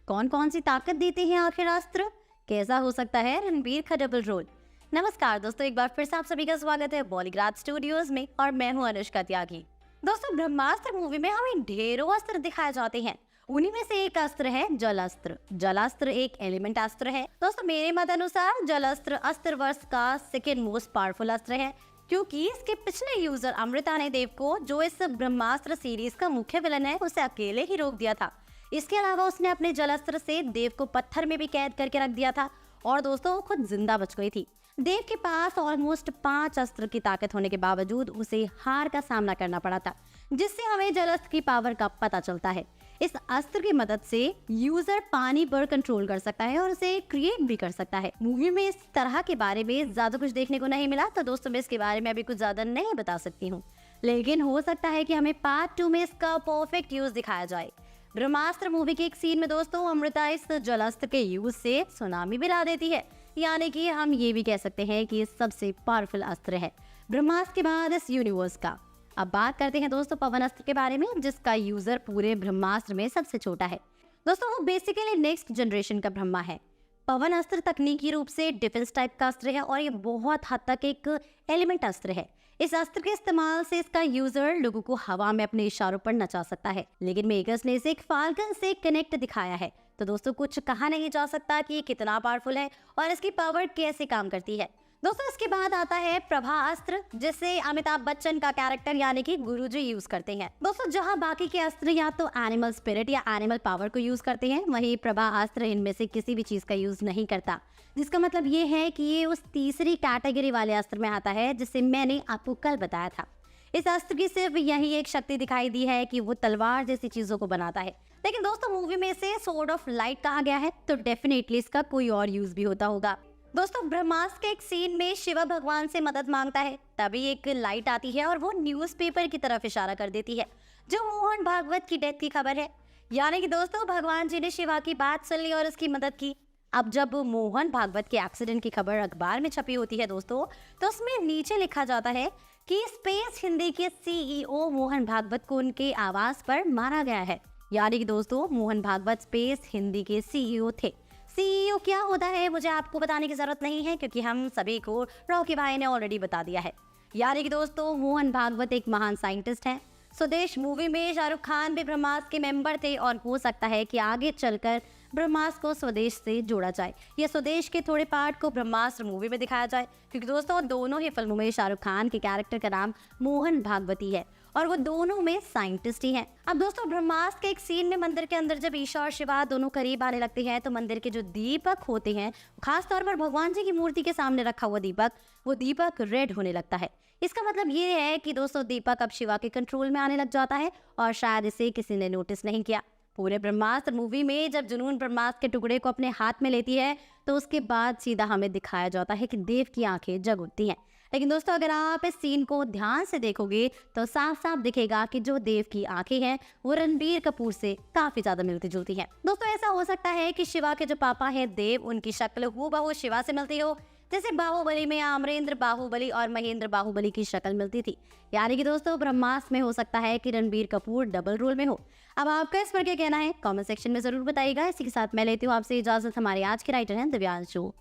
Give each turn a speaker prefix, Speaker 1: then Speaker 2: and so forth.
Speaker 1: कौन कौन सी ताकत देते हैं आखिर अस्त्र? कैसा हो सकता है रणबीर का डबल रोल? नमस्कार दोस्तों, एक बार फिर से आप सभी का स्वागत है बॉलीग्राड स्टूडियोज में और मैं हूं अनुष्का त्यागी। दोस्तों, ब्रह्मास्त्र मूवी में हमें ढेरों अस्त्र दिखाए जाते हैं। उन्हीं में से एक अस्त्र है जलास्त्र। जलास्त्र एक एलिमेंट अस्त्र है। दोस्तों, मेरे मत अनुसार जलास्त्र अस्त्रवर्ष का सेकेंड मोस्ट पावरफुल अस्त्र है, क्योंकि इसके पिछले यूजर अमृता ने देव को, जो इस ब्रह्मास्त्र सीरीज का मुख्य विलन है, उसे अकेले ही रोक दिया था। इसके अलावा उसने अपने जलास्त्र से देव को पत्थर में भी कैद करके रख दिया था और दोस्तों वो खुद जिंदा बच गई थी। देव के पास ऑलमोस्ट 5 अस्त्र की ताकत होने के बावजूद उसे हार का सामना करना पड़ा था, जिससे हमें जलास्त्र की पावर का पता चलता है। इस अस्त्र की मदद से यूजर पानी पर कंट्रोल कर सकता है और उसे क्रिएट भी कर सकता है। मूवी में इस तरह के बारे में ज्यादा कुछ देखने को नहीं मिला, तो दोस्तों मैं इसके बारे में अभी कुछ ज्यादा नहीं बता सकती हूँ, लेकिन हो सकता है कि हमें पार्ट 2 में इसका परफेक्ट यूज दिखाया जाए। ब्रह्मास्त्र मूवी के एक सीन में दोस्तों अमृता इस जलास्त्र के यूज से सुनामी भी ला देती है, यानी कि हम ये भी कह सकते हैं कि ये सबसे पावरफुल अस्त्र है ब्रह्मास्त्र के बाद इस यूनिवर्स का। अब बात करते हैं दोस्तों पवन अस्त्र के बारे में, जिसका यूजर पूरे ब्रह्मास्त्र में सबसे छोटा है। दोस्तों वो बेसिकली नेक्स्ट जनरेशन का ब्रह्मा है। पवन अस्त्र तकनीकी रूप से डिफेंस टाइप का अस्त्र है और ये बहुत हद तक एक एलिमेंट अस्त्र है। इस अस्त्र के इस्तेमाल से इसका यूजर लोगों को हवा में अपने इशारों पर नचा सकता है, लेकिन मेकर्स ने इसे एक फाल्कन से कनेक्ट दिखाया है, तो दोस्तों कुछ कहा नहीं जा सकता कि ये कितना पावरफुल है और इसकी पावर कैसे काम करती है। दोस्तों इसके बाद आता है प्रभा अस्त्र, जिसे अमिताभ बच्चन का कैरेक्टर यानी कि गुरुजी यूज करते हैं। दोस्तों जहां बाकी के अस्त्र या तो एनिमल स्पिरिट या एनिमल पावर को यूज करते हैं, वहीं प्रभा अस्त्र इनमें से किसी भी चीज का यूज नहीं करता, जिसका मतलब ये है कि ये उस तीसरी कैटेगरी वाले अस्त्र में आता है जिसे मैंने आपको कल बताया था। इस अस्त्र की सिर्फ यही एक शक्ति दिखाई दी है कि वो तलवार जैसी चीजों को बनाता है, लेकिन दोस्तों मूवी में इसे स्वॉर्ड ऑफ लाइट कहा गया है, तो डेफिनेटली इसका कोई और यूज भी होता होगा। दोस्तों ब्रह्मास्त्र के एक सीन में शिवा भगवान से मदद मांगता है, तभी एक लाइट आती है और वो न्यूज़पेपर की तरफ इशारा कर देती है, जो मोहन भागवत की डेथ की खबर है। यानी कि दोस्तों भगवान जी ने शिवा की बात सुन ली और उसकी मदद की। अब जब मोहन भागवत के एक्सीडेंट की खबर अखबार में छपी होती है दोस्तों, तो उसमें नीचे लिखा जाता है कि स्पेस हिंदी के CEO मोहन भागवत को उनके आवास पर मारा गया है। यानी कि दोस्तों मोहन भागवत स्पेस हिंदी के CEO थे। CEO क्या होता है मुझे आपको बताने की जरूरत नहीं है, क्योंकि हम सभी को रॉकी भाई ने ऑलरेडी बता दिया है। यानी कि दोस्तों मोहन भागवत एक महान साइंटिस्ट हैं। स्वदेश मूवी में शाहरुख खान भी ब्रह्मास्त्र के मेंबर थे और हो सकता है कि आगे चलकर ब्रह्मास्त्र को स्वदेश से जोड़ा जाए या स्वदेश के थोड़े पार्ट को ब्रह्मास्त्र मूवी में दिखाया जाए, क्योंकि दोस्तों दोनों ही फिल्मों में शाहरुख खान के कैरेक्टर का नाम मोहन भागवती है और वो दोनों में साइंटिस्ट ही हैं। अब दोस्तों ब्रह्मास्त्र के एक सीन में मंदिर के अंदर जब ईशा और शिवा दोनों करीब आने लगते हैं, तो मंदिर के जो दीपक होते हैं, खास तौर पर भगवान जी की मूर्ति के सामने रखा हुआ दीपक, वो दीपक रेड होने लगता है। इसका मतलब ये है कि दोस्तों दीपक अब शिवा के कंट्रोल में आने लग जाता है और शायद इसे किसी ने नोटिस नहीं किया। पूरे ब्रह्मास्त्र मूवी में जब जुनून ब्रह्मास्त्र के टुकड़े को अपने हाथ में लेती है, तो उसके बाद सीधा हमें दिखाया जाता है कि देव की आंखें जग उठती हैं। लेकिन दोस्तों अगर आप इस सीन को ध्यान से देखोगे तो साफ साफ दिखेगा कि जो देव की आंखें हैं वो रणबीर कपूर से काफी ज्यादा मिलती जुलती हैं। दोस्तों ऐसा हो सकता है कि शिवा के जो पापा हैं देव, उनकी शक्ल हूबहू शिवा से मिलती हो, जैसे बाहुबली में अमरेंद्र बाहुबली और महेंद्र बाहुबली की शक्ल मिलती थी। यानी कि दोस्तों ब्रह्मास्त्र में हो सकता है कि रणबीर कपूर डबल रोल में हो। अब आपका इस पर क्या कहना है कमेंट सेक्शन में जरूर बताइएगा। इसी के साथ मैं लेती हूँ आपसे इजाजत। हमारे आज के राइटर हैं दिव्यांशु।